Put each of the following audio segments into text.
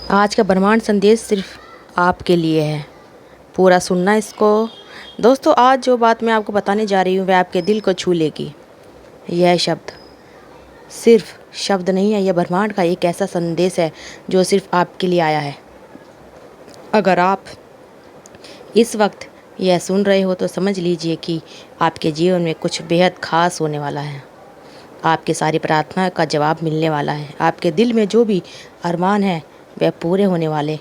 आज का ब्रह्मांड संदेश सिर्फ आपके लिए है। पूरा सुनना इसको। दोस्तों, आज जो बात मैं आपको बताने जा रही हूँ वह आपके दिल को छू लेगी। यह शब्द सिर्फ शब्द नहीं है, यह ब्रह्मांड का एक ऐसा संदेश है जो सिर्फ आपके लिए आया है। अगर आप इस वक्त यह सुन रहे हो तो समझ लीजिए कि आपके जीवन में कुछ बेहद खास होने वाला है। आपकी सारी प्रार्थना का जवाब मिलने वाला है। आपके दिल में जो भी अरमान है वह पूरे होने वाले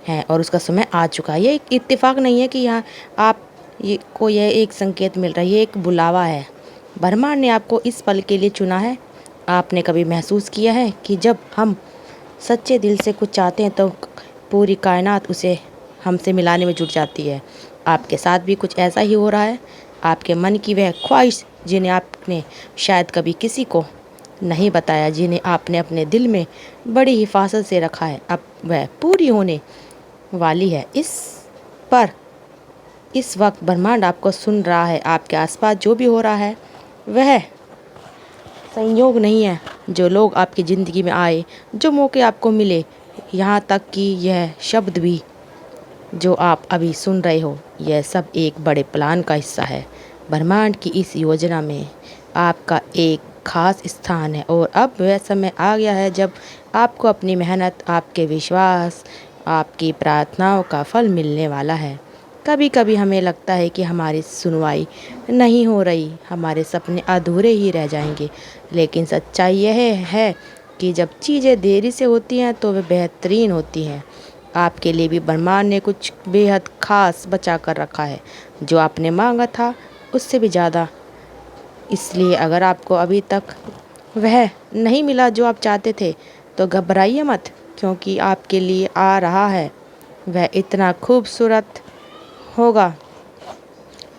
हैं और उसका समय आ चुका है। ये एक इत्तेफाक नहीं है कि यहाँ आप यह एक संकेत मिल रहा है, ये एक बुलावा है। ब्रह्मांड ने आपको इस पल के लिए चुना है। आपने कभी महसूस किया है कि जब हम सच्चे दिल से कुछ चाहते हैं तो पूरी कायनात उसे हमसे मिलाने में जुट जाती है। आपके साथ भी कुछ ऐसा ही हो रहा है। आपके मन की वह ख्वाहिश जिन्हें आपने शायद कभी किसी को नहीं बताया, जिन्हें आपने अपने दिल में बड़ी हिफाजत से रखा है, अब वह पूरी होने वाली है। इस वक्त ब्रह्मांड आपको सुन रहा है। आपके आसपास जो भी हो रहा है वह संयोग नहीं है। जो लोग आपकी ज़िंदगी में आए, जो मौके आपको मिले, यहाँ तक कि यह शब्द भी जो आप अभी सुन रहे हो, यह सब एक बड़े प्लान का हिस्सा है। ब्रह्मांड की इस योजना में आपका एक खास स्थान है और अब वह समय आ गया है जब आपको अपनी मेहनत, आपके विश्वास, आपकी प्रार्थनाओं का फल मिलने वाला है। कभी कभी हमें लगता है कि हमारी सुनवाई नहीं हो रही, हमारे सपने अधूरे ही रह जाएंगे, लेकिन सच्चाई यह है कि जब चीज़ें देरी से होती हैं तो वे बेहतरीन होती हैं। आपके लिए भी ब्रह्मांड ने कुछ बेहद खास बचा कर रखा है, जो आपने मांगा था उससे भी ज़्यादा। इसलिए अगर आपको अभी तक वह नहीं मिला जो आप चाहते थे तो घबराइए मत, क्योंकि आपके लिए आ रहा है। वह इतना खूबसूरत होगा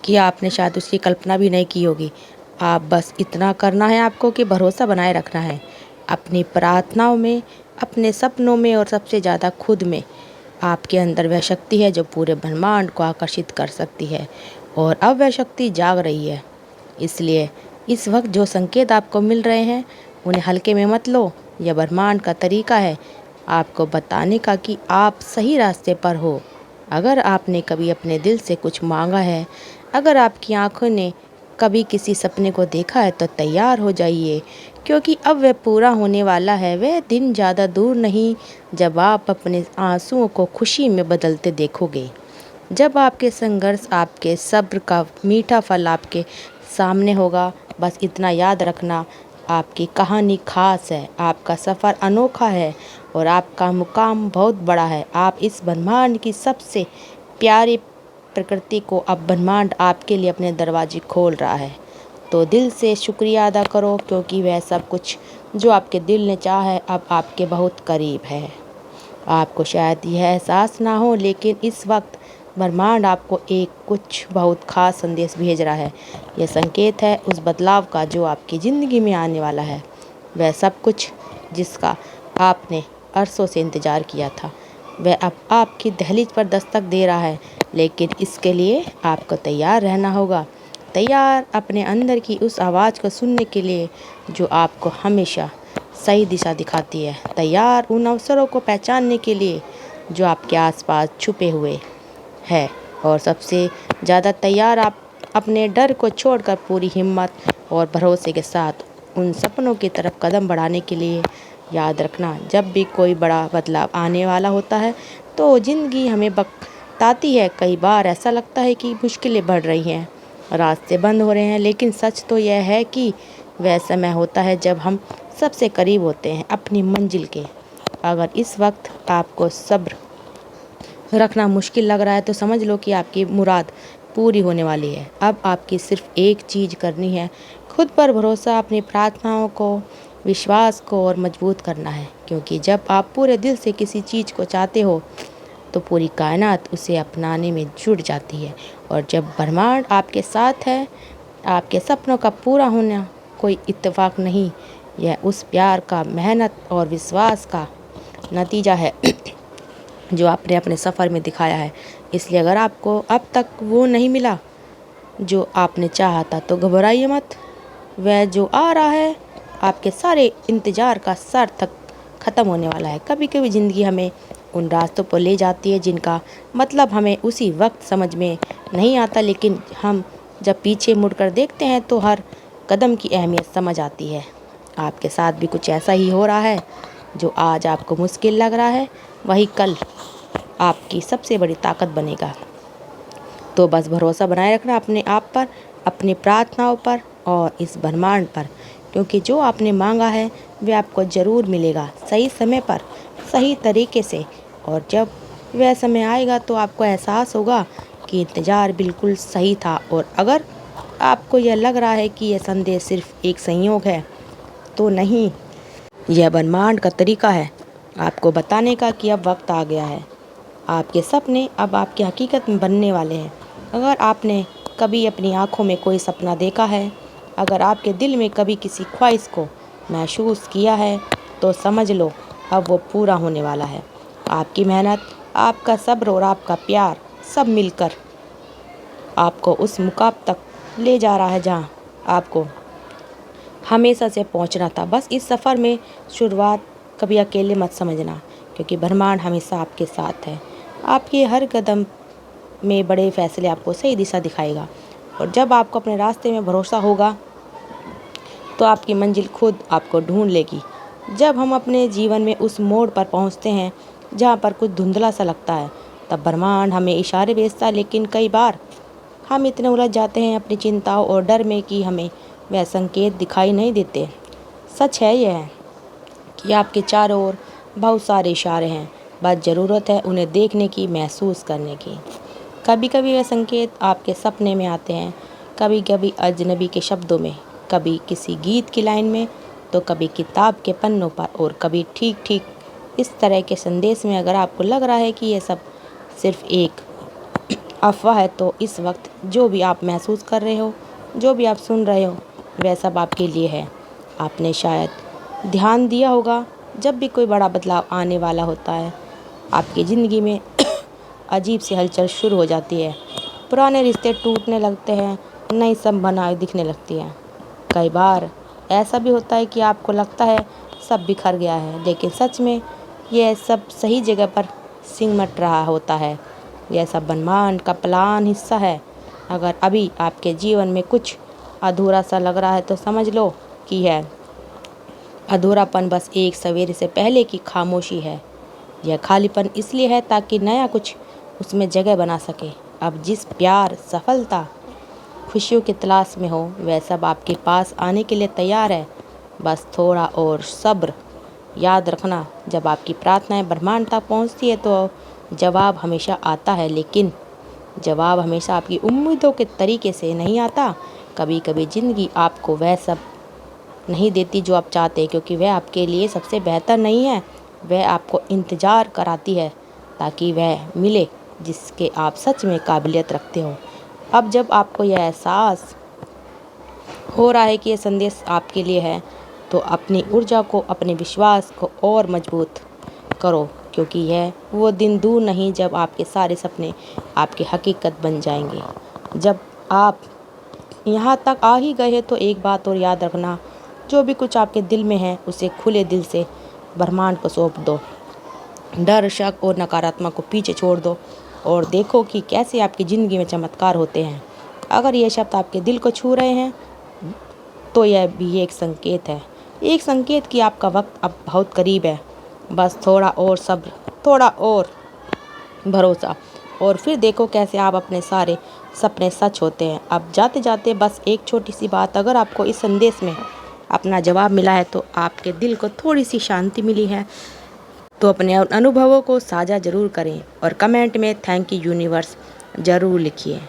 कि आपने शायद उसकी कल्पना भी नहीं की होगी। आप बस इतना करना है आपको कि भरोसा बनाए रखना है अपनी प्रार्थनाओं में, अपने सपनों में और सबसे ज़्यादा खुद में। आपके अंदर वह शक्ति है जो पूरे ब्रह्मांड को आकर्षित कर सकती है और अब वह शक्ति जाग रही है। इसलिए इस वक्त जो संकेत आपको मिल रहे हैं उन्हें हल्के में मत लो। यह ब्रह्मांड का तरीका है आपको बताने का कि आप सही रास्ते पर हो। अगर आपने कभी अपने दिल से कुछ मांगा है, अगर आपकी आंखों ने कभी किसी सपने को देखा है तो तैयार हो जाइए, क्योंकि अब वह पूरा होने वाला है। वह दिन ज़्यादा दूर नहीं जब आप अपने आंसुओं को खुशी में बदलते देखोगे, जब आपके संघर्ष, आपके सब्र का मीठा फल आपके सामने होगा। बस इतना याद रखना, आपकी कहानी खास है, आपका सफ़र अनोखा है और आपका मुकाम बहुत बड़ा है। आप इस ब्रह्मांड की सबसे प्यारी प्रकृति को, अब ब्रह्मांड आपके लिए अपने दरवाजे खोल रहा है। तो दिल से शुक्रिया अदा करो, क्योंकि वह सब कुछ जो आपके दिल ने चाहा है अब आपके बहुत करीब है। आपको शायद यह एहसास ना हो, लेकिन इस वक्त ब्रह्मांड आपको एक कुछ बहुत ख़ास संदेश भेज रहा है। यह संकेत है उस बदलाव का जो आपकी ज़िंदगी में आने वाला है। वह सब कुछ जिसका आपने अरसों से इंतज़ार किया था, वह अब आपकी दहलीज पर दस्तक दे रहा है। लेकिन इसके लिए आपको तैयार रहना होगा। तैयार अपने अंदर की उस आवाज़ को सुनने के लिए जो आपको हमेशा सही दिशा दिखाती है। तैयार उन अवसरों को पहचानने के लिए जो आपके आसपास छुपे हुए है। और सबसे ज़्यादा तैयार आप अपने डर को छोड़कर पूरी हिम्मत और भरोसे के साथ उन सपनों की तरफ कदम बढ़ाने के लिए। याद रखना, जब भी कोई बड़ा बदलाव आने वाला होता है तो ज़िंदगी हमें बताती है। कई बार ऐसा लगता है कि मुश्किलें बढ़ रही हैं, रास्ते बंद हो रहे हैं, लेकिन सच तो यह है कि वह समय होता है जब हम सबसे करीब होते हैं अपनी मंजिल के। अगर इस वक्त आपको सब्र रखना मुश्किल लग रहा है तो समझ लो कि आपकी मुराद पूरी होने वाली है। अब आपकी सिर्फ एक चीज़ करनी है, खुद पर भरोसा, अपनी प्रार्थनाओं को, विश्वास को और मजबूत करना है। क्योंकि जब आप पूरे दिल से किसी चीज़ को चाहते हो तो पूरी कायनात उसे अपनाने में जुट जाती है। और जब ब्रह्मांड आपके साथ है, आपके सपनों का पूरा होना कोई इत्तेफाक नहीं, यह उस प्यार का, मेहनत और विश्वास का नतीजा है जो आपने अपने सफ़र में दिखाया है। इसलिए अगर आपको अब तक वो नहीं मिला जो आपने चाहा था तो घबराइए मत। वह जो आ रहा है आपके सारे इंतज़ार का सार्थक ख़त्म होने वाला है। कभी कभी ज़िंदगी हमें उन रास्तों पर ले जाती है जिनका मतलब हमें उसी वक्त समझ में नहीं आता, लेकिन हम जब पीछे मुड़कर देखते हैं तो हर कदम की अहमियत समझ आती है। आपके साथ भी कुछ ऐसा ही हो रहा है। जो आज आपको मुश्किल लग रहा है वही कल आपकी सबसे बड़ी ताकत बनेगा। तो बस भरोसा बनाए रखना अपने आप पर, अपनी प्रार्थनाओं पर और इस ब्रह्मांड पर, क्योंकि जो आपने मांगा है वह आपको ज़रूर मिलेगा, सही समय पर, सही तरीके से। और जब वह समय आएगा तो आपको एहसास होगा कि इंतज़ार बिल्कुल सही था। और अगर आपको यह लग रहा है कि यह संदेश सिर्फ एक संयोग है, तो नहीं, यह ब्रह्मांड का तरीका है आपको बताने का कि अब वक्त आ गया है। आपके सपने अब आपकी हकीकत में बनने वाले हैं। अगर आपने कभी अपनी आँखों में कोई सपना देखा है, अगर आपके दिल में कभी किसी ख्वाहिश को महसूस किया है, तो समझ लो अब वो पूरा होने वाला है। आपकी मेहनत, आपका सब्र और आपका प्यार सब मिलकर आपको उस मुकाम तक ले जा रहा है जहाँ आपको हमेशा से पहुँचना था। बस इस सफ़र में शुरुआत कभी अकेले मत समझना, क्योंकि ब्रह्मांड हमेशा आपके साथ है। आपके हर कदम में बड़े फैसले आपको सही दिशा दिखाएगा। और जब आपको अपने रास्ते में भरोसा होगा तो आपकी मंजिल खुद आपको ढूंढ लेगी। जब हम अपने जीवन में उस मोड़ पर पहुंचते हैं जहां पर कुछ धुंधला सा लगता है, तब ब्रह्मांड हमें इशारे भेजता है। लेकिन कई बार हम इतने उलझ जाते हैं अपनी चिंताओं और डर में कि हमें वह संकेत दिखाई नहीं देते। सच है यह कि आपके चारों ओर बहुत सारे इशारे हैं, बस ज़रूरत है उन्हें देखने की, महसूस करने की। कभी कभी वह संकेत आपके सपने में आते हैं, कभी कभी अजनबी के शब्दों में, कभी किसी गीत की लाइन में, तो कभी किताब के पन्नों पर, और कभी ठीक ठीक इस तरह के संदेश में। अगर आपको लग रहा है कि यह सब सिर्फ एक अफवाह है, तो इस वक्त जो भी आप महसूस कर रहे हो, जो भी आप सुन रहे हो, वह सब आपके लिए है। आपने शायद ध्यान दिया होगा, जब भी कोई बड़ा बदलाव आने वाला होता है, आपकी ज़िंदगी में अजीब सी हलचल शुरू हो जाती है। पुराने रिश्ते टूटने लगते हैं, नई संभावनाएं दिखने लगती हैं। कई बार ऐसा भी होता है कि आपको लगता है सब बिखर गया है, लेकिन सच में यह सब सही जगह पर सिमट रहा होता है। यह सब ब्रह्मांड का प्लान हिस्सा है। अगर अभी आपके जीवन में कुछ अधूरा सा लग रहा है, तो समझ लो कि यह अधूरापन बस एक सवेरे से पहले की खामोशी है। यह खालीपन इसलिए है ताकि नया कुछ उसमें जगह बना सके। अब जिस प्यार, सफलता, खुशियों की तलाश में हो, वह सब आपके पास आने के लिए तैयार है। बस थोड़ा और सब्र। याद रखना, जब आपकी प्रार्थनाएं ब्रह्मांड तक पहुंचती है तो जवाब हमेशा आता है, लेकिन जवाब हमेशा आपकी उम्मीदों के तरीके से नहीं आता। कभी कभी ज़िंदगी आपको वह सब नहीं देती जो आप चाहते हैं, क्योंकि वह आपके लिए सबसे बेहतर नहीं है। वह आपको इंतज़ार कराती है ताकि वह मिले जिसके आप सच में काबिलियत रखते हो। अब जब आपको यह एहसास हो रहा है कि यह संदेश आपके लिए है, तो अपनी ऊर्जा को, अपने विश्वास को और मजबूत करो, क्योंकि यह वो दिन दूर नहीं जब आपके सारे सपने आपकी हकीकत बन जाएंगे। जब आप यहाँ तक आ ही गए हैं, तो एक बात और याद रखना, जो भी कुछ आपके दिल में है उसे खुले दिल से ब्रह्मांड को सौंप दो। डर, शक और नकारात्मक को पीछे छोड़ दो और देखो कि कैसे आपकी ज़िंदगी में चमत्कार होते हैं। अगर ये शब्द आपके दिल को छू रहे हैं, तो यह भी एक संकेत है, एक संकेत कि आपका वक्त अब बहुत करीब है। बस थोड़ा और सब्र, थोड़ा और भरोसा, और फिर देखो कैसे आप अपने सारे सपने सच होते हैं। अब जाते जाते बस एक छोटी सी बात, अगर आपको इस संदेश में अपना जवाब मिला है, तो आपके दिल को थोड़ी सी शांति मिली है, तो अपने अनुभवों को साझा ज़रूर करें और कमेंट में थैंक यू यूनिवर्स ज़रूर लिखिए।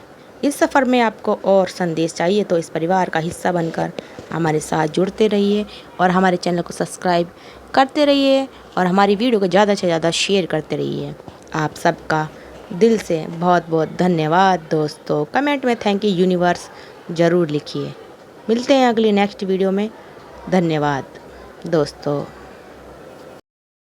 इस सफ़र में आपको और संदेश चाहिए तो इस परिवार का हिस्सा बनकर हमारे साथ जुड़ते रहिए और हमारे चैनल को सब्सक्राइब करते रहिए और हमारी वीडियो को ज़्यादा से ज़्यादा शेयर करते रहिए। आप सबका दिल से बहुत बहुत धन्यवाद दोस्तों। कमेंट में थैंक यू यूनिवर्स ज़रूर लिखिए। मिलते हैं अगली नेक्स्ट वीडियो में। धन्यवाद दोस्तों।